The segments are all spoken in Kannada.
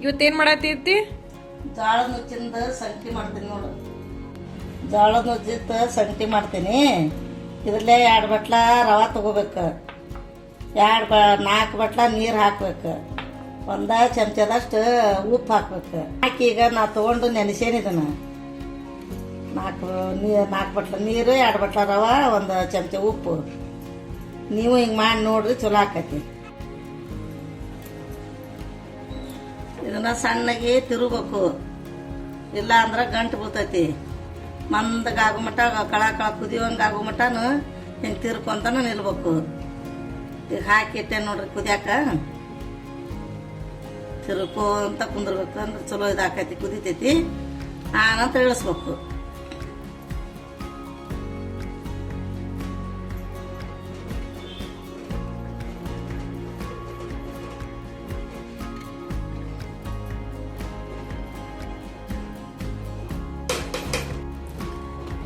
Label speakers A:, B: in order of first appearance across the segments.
A: ಇವತ್ತೇನ್ ಮಾಡತ್ತಿ?
B: ಜೋಳದ ನುಚ್ಚಿಂದ ಸಂಗಟಿ ಮಾಡ್ತೀನಿ ನೋಡು. ಜೋಳದ ನುಚ್ಚಿದ ಸಂಗಟಿ ಮಾಡ್ತೀನಿ. ಇದ್ರಲ್ಲೇ 2 ಬಟ್ಲ ರವೆ ತಗೋಬೇಕು, 4 ಬಟ್ಲ ನೀರು ಹಾಕ್ಬೇಕು, 1 ಚಮಚದಷ್ಟು ಉಪ್ಪು ಹಾಕ್ಬೇಕು. ಹಾಕಿ ಈಗ ನಾ ತೊಗೊಂಡು ನೆನೆಸೇನಿದನ 4 ಬಟ್ಲ ನೀರು, 2 ಬಟ್ಲ ರವೆ, 1 ಚಮಚ ಉಪ್ಪು. ನೀವು ಹಿಂಗೆ ಮಾಡಿ ನೋಡ್ರಿ, ಚಲೋ ಆಕತಿ. ಇದನ್ನ ಸಣ್ಣಗೆ ತಿರುಗಬೇಕು, ಇಲ್ಲ ಅಂದ್ರೆ ಗಂಟು ಬೀಳ್ತೈತಿ. ಮಂದಗಾಗೋ ಮಟ್ಟ ಕಳ ಕುದಿಯೋಂಗೆ ಆಗೋ ಮಟ್ಟನು ಹಿಂಗೆ ತಿರ್ಕೊಂತಾನ ನಿಲ್ಬೇಕು. ಈಗ ಹಾಕಿಟ್ಟೆ ನೋಡ್ರಿ ಕುದಿಯಾಕ, ತಿರ್ಕೊಂತ ಕುಂದಿರ್ಬೇಕು ಅಂದ್ರೆ ಚಲೋ ಇದಾಕೈತಿ, ಕುದಿತೈತಿ. ಆನಂತರ ಇಳಿಸ್ಬೇಕು.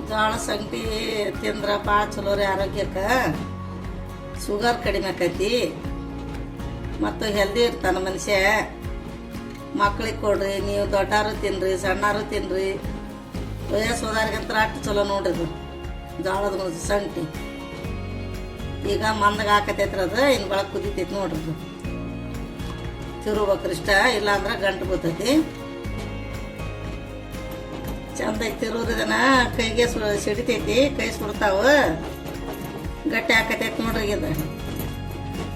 B: ಜೋಳ ಸಂಗಟಿ ತಿಂದ್ರೆ ಭಾಳ ಚಲೋ ರೀ ಆರೋಗ್ಯಕ್ಕೆ. ಶುಗರ್ ಕಡಿಮೆ ಆಕೈತಿ ಮತ್ತು ಹೆಲ್ದಿ ಇರ್ತಾನೆ ಮನುಷ್ಯ. ಮಕ್ಳಿಗೆ ಕೊಡ್ರಿ, ನೀವು ದೊಡ್ಡಾರು ತಿನ್ನಿರಿ, ಸಣ್ಣಾರು ತಿನ್ನಿರಿ. ವಯಸ್ಸೋದಾರಿಗಂತ ಅಷ್ಟು ಚಲೋ ನೋಡ್ರಿ ಜೋಳದ ಸಂಗಟಿ. ಈಗ ಮಂದಗೆ ಹಾಕತೈತ್ರಿ, ಅದು ಇನ್ನು ಬಳಕೆ ಕುದಿತೈತಿ ನೋಡ್ರಿ. ತಿರುಬೇಕ್ರಿ ಇಷ್ಟ, ಇಲ್ಲಾಂದ್ರೆ ಗಂಟು ಬೀಳ್ತೈತಿ. ಚಂದಾಗಿ ತಿರುವುದನ್ನ ಕೈಗೆ ಸಿಡಿತೈತಿ, ಕೈ ಸುಡ್ತಾವ, ಗಟ್ಟಿ ಹಾಕತೈತಿ ನೋಡ್ರಿ. ಇದು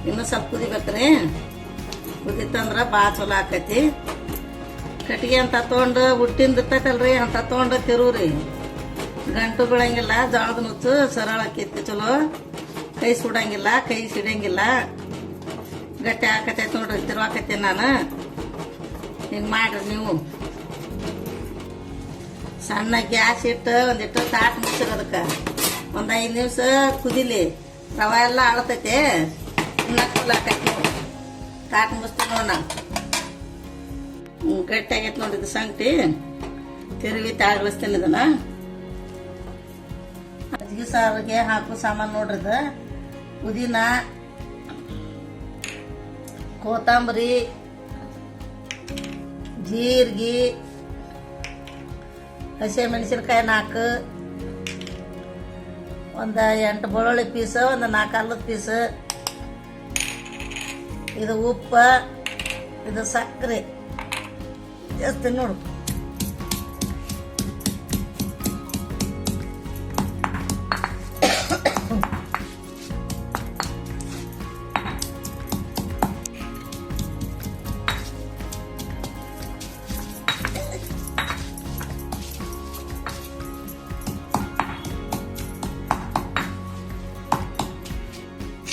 B: ಇನ್ನೂ ಸ್ವಲ್ಪ ಕುದಿಬೇಕ್ರಿ. ಕುದಿತಂದ್ರೆ ಭಾಳ ಚಲೋ ಆಕೈತಿ. ಕಟ್ಟಿಗೆ ಅಂತ ತೊಗೊಂಡು ಹುಟ್ಟಿಂದ ಇರ್ತೈತಲ್ರಿ, ಅಂತ ತೊಗೊಂಡು ತಿರುವ್ರಿ. ಗಂಟು ಬೀಳಂಗಿಲ್ಲ. ಜೋಳದ ನುಚ್ಚು ಸರಳ ಆಕೈತಿ, ಚಲೋ. ಕೈ ಸುಡಂಗಿಲ್ಲ, ಕೈ ಸಿಡಂಗಿಲ್ಲ, ಗಟ್ಟಿ ಹಾಕತೈತಿ ನೋಡ್ರಿ. ತಿರುವಾಕತ್ತೀನಿ ನಾನು. ಹಿಂಗೆ ಮಾಡ್ರಿ ನೀವು. ಸಣ್ಣ ಗ್ಯಾಸ್ ಇಟ್ಟು ಒಂದಿಟ್ಟು ತಾಟ್ ಮುಚ್ಚಿರಿ. ಅದಕ್ಕೆ 5 ನಿಮಿಷ ಕುದಿಲಿ. ರವೆ ಎಲ್ಲ ಆಳತೈತೆ, ಇನ್ನ ಕುಲಾಕೈತಿ. ತಾಟ್ ಮುಚ್ತೀನಿ ನೋಡ. ಗಟ್ಟಿ ಆಗೈತೆ ನೋಡಿದ್ದು ಸಂಗಟಿ. ತಿರುವಿ ತಾಳಿಸ್ತೀನಿ ಇದನ್ನ. ಮಜ್ಜಿಗೆ ಸಾರಿಗೆ ಹಾಕೋ ಸಾಮಾನು ನೋಡ್ರಿದ: ಪುದೀನ, ಕೊತ್ತಂಬರಿ, ಜೀರಿಗೆ, ಹಸಿ ಮೆಣಸಿನ್ಕಾಯಿ 4, 8 ಬೆಳ್ಳುಳ್ಳಿ ಪೀಸ್, 4 ಅಲ್ಲದ ಪೀಸ್, ಇದು ಉಪ್ಪು, ಇದು ಸಕ್ಕರೆ ಜಾಸ್ತಿ ನೋಡು.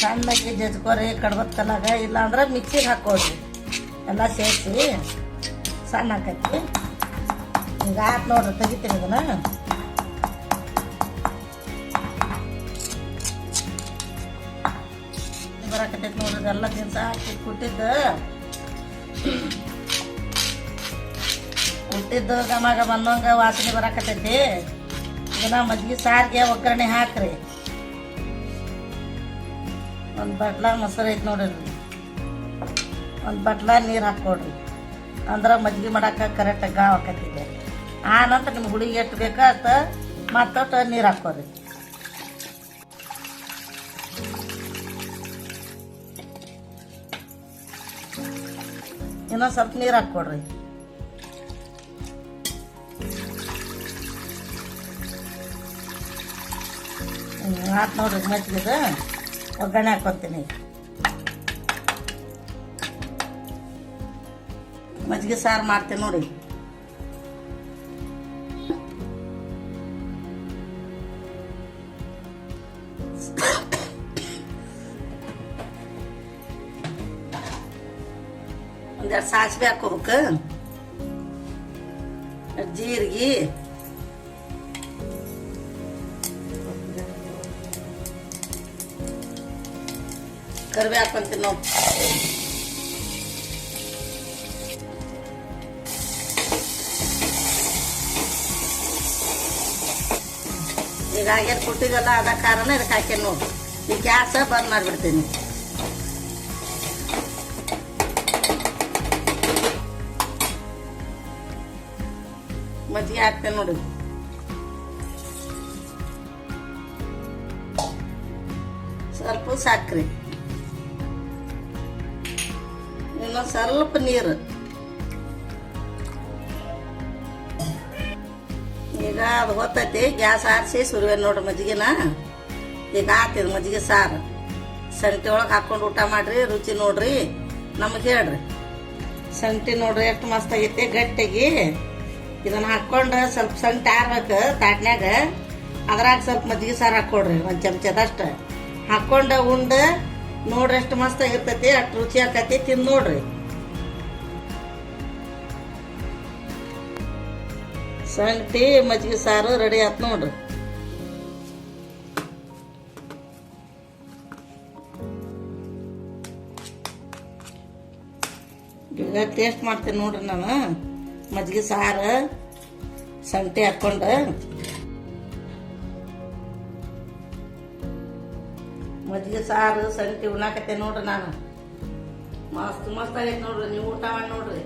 B: ಸಣ್ಣಗೆ ಜಜ್ಕೋರಿ ಕಡ್ಬತ್ತಲಾಗ, ಇಲ್ಲಾಂದ್ರೆ ಮಿಕ್ಸಿಗೆ ಹಾಕೋರಿ. ಎಲ್ಲ ಸೇರಿಸಿ ಸಣ್ಣ ಹಾಕೈತಿ. ಹಿಂಗೆ ಹಾಕಿ ನೋಡ್ರಿ, ತೆಗಿತೀನಿ ಇದನ್ನ. ಬರಾಕತ್ತೈತಿ ನೋಡ್ರಿ. ಇದೆಲ್ಲ ದಿನಸ ಹಾಕಿ ಕುಟ್ಟಿದ್ದು ಘಮ ಘಮ ಅನ್ನೋಂಗ ವಾಸನೆ ಬರಾಕತ್ತೈತಿ. ಇದನ್ನ ಮಜ್ಜಿಗೆ ಸಾರಿಗೆ ಒಗ್ಗರಣೆ ಹಾಕ್ರಿ. 1 ಬಟ್ಲ ಮೊಸರು ಐತಿ ನೋಡ್ರಿ, 1 ಬಟ್ಲ ನೀರು ಹಾಕ್ಕೊಡ್ರಿ. ಅಂದ್ರೆ ಮಜ್ಜಿಗೆ ಮಾಡಕ್ಕೆ ಕರೆಕ್ಟಾಗಿ ಗಾವ್ ಹಾಕತ್ತಿದೆ. ಆ ನಂತರ ನಿಮ್ಗೆ ಹುಡುಗಿ ಎಷ್ಟು ಬೇಕಾತ ಮತ್ತೊಟ್ಟು ನೀರು ಹಾಕ್ಕೊಡ್ರಿ. ಇನ್ನೊಂದು ಸ್ವಲ್ಪ ನೀರು ಹಾಕ್ಕೊಡ್ರಿ. ಹಾಕಿ ನೋಡ್ರಿ ಮಜ್ಜಿಗೆದು ಒಗ್ಗರಣೆ ಹಾಕ್ಕೊತೀನಿ. ಮಜ್ಜಿಗೆ ಸಾರು ಮಾಡ್ತೀನಿ ನೋಡಿ. ಒಂದೆರಡು ಸಾಸಿವೆ ಹಾಕೋಬೇಕು, ಜೀರಿಗೆ, ಕರಿಬೇ ಹಾಕೊಂತೀನಿ ನಾವು. ಈಗ ಏನು ಕೊಟ್ಟಿದ್ದಲ್ಲ ಅದ ಕಾರಣ ಇದಕ್ಕೆ ಹಾಕೇನು ನೋಡಿ. ಈ ಗ್ಯಾಸ್ ಬಂದ್ ಮಾಡಿಬಿಡ್ತೀನಿ. ಮಜ್ಜಿಗೆ ಹಾಕ್ತೇನೆ ನೋಡಿ. ಸ್ವಲ್ಪ ಸಕ್ಕರೆ, ಇನ್ನೊಂದು ಸ್ವಲ್ಪ ನೀರು. ಈಗ ಅದು ಗೊತ್ತೈತಿ, ಗ್ಯಾಸ್ ಆರಿಸಿ ಸುರುವೆ ನೋಡ್ರಿ ಮಜ್ಜಿಗೆನ. ಈಗ ಹಾಕ್ತಿದ್ ಮಜ್ಜಿಗೆ ಸಾರು ಸಂಗಟಿ ಒಳಗೆ ಹಾಕೊಂಡು ಊಟ ಮಾಡ್ರಿ, ರುಚಿ ನೋಡ್ರಿ, ನಮಗೆ ಹೇಳ್ರಿ. ಸಂಗಟಿ ನೋಡ್ರಿ ಎಷ್ಟು ಮಸ್ತ್ ಆಗೈತಿ ಗಟ್ಟಿಗೆ. ಇದನ್ನ ಹಾಕೊಂಡು ಸ್ವಲ್ಪ ಸಂಗಟಿ ಆರ್ಬೇಕು ತಾಟ್ನ್ಯಾಗ, ಅದ್ರಾಗ ಸ್ವಲ್ಪ ಮಜ್ಜಿಗೆ ಸಾರು ಹಾಕೊಡ್ರಿ, ಒಂದು ಚಮಚದಷ್ಟು ಹಾಕೊಂಡು ಉಂಡು ನೋಡ್ರಿ ಎಷ್ಟು ಮಸ್ತ್ ಆಗಿರ್ತೈತಿ, ಅಷ್ಟು ರುಚಿ ಆಕೈತಿ, ತಿಂದು ನೋಡ್ರಿ. ಸಂಗಟಿ ಮಜ್ಜಿಗೆ ಸಾರು ರೆಡಿ ಆಯ್ತು ನೋಡ್ರಿ. ಈಗ ಟೇಸ್ಟ್ ಮಾಡ್ತೀನಿ ನೋಡ್ರಿ ನಾನು. ಮಜ್ಜಿಗೆ ಸಾರು ಸಂಗಟಿ ಹಾಕೊಂಡು ಮಜ್ಜಿಗೆ ಸಾರು ಸಂಗಟಿ ಉಣ್ಣಾಕತ್ತೆ ನೋಡ್ರಿ ನಾನು. ಮಸ್ತ್ ಮಸ್ತ್ ಆಗೈತೆ ನೋಡ್ರಿ, ನೀವು ಊಟ ಮಾಡಿ ನೋಡ್ರಿ.